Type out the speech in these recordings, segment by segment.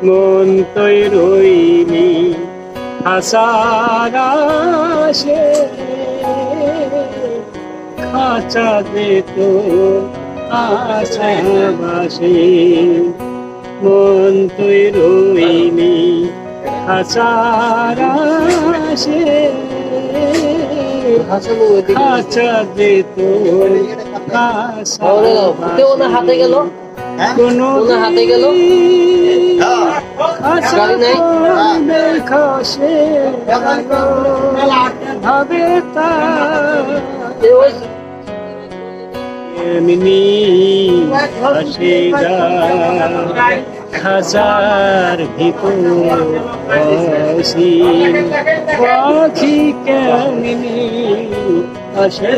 মন তুই রইলি আশার আশে, খাঁচা দে তোর আশাবাসে। মন তুই রইলি আশার আশে, খাঁচা দে তোর ওনার হাতে গেল, ওনার হাতে গেল গাড়ি নাই। ভাবে এমনি আসে খাসার ভিতর অসীম পাখি কেমনি আসে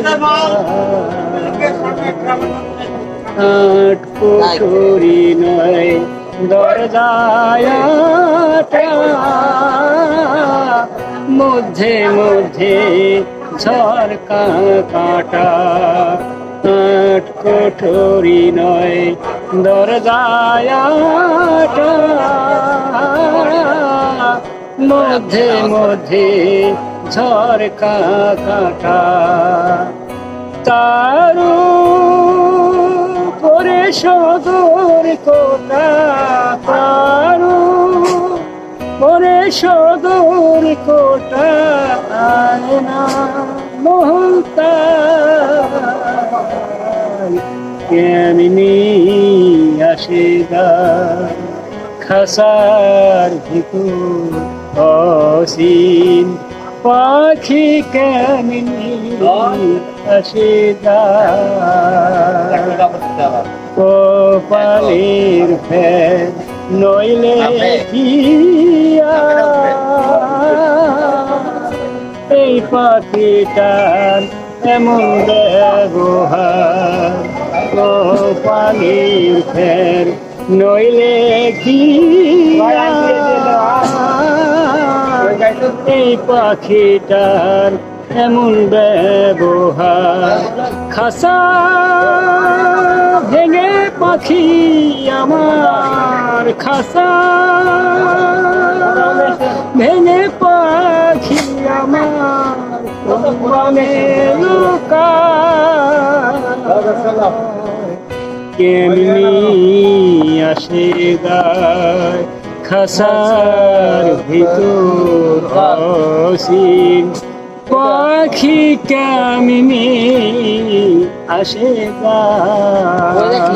আটকরি নয় দরজায় মধ্যে মধ্যে ঝরকা কাটা। আটকরি নয় দরজায় মধ্যে মধ্যে ঝরকা কাটা। তারু পরে সদর কোটা, তারু পরে সদর কোটা আয়না মহলতা কেমনি আসে খাসার ভিতর অসীম পাখি কেমনি আসে কপালের ফের নইলে কিয়া এই পাখিটার এমন ব্যবহার। কপালের ফের নইলে কিয়া এই পাখিটার এমন ব্যবহার। খাসা ভেঙে পাখি আমার, খাসা ভেঙে পাখি আমার কেমনি আসে গায় খাসার ভিতর অসীম পাখি কেমনি আসে গায়।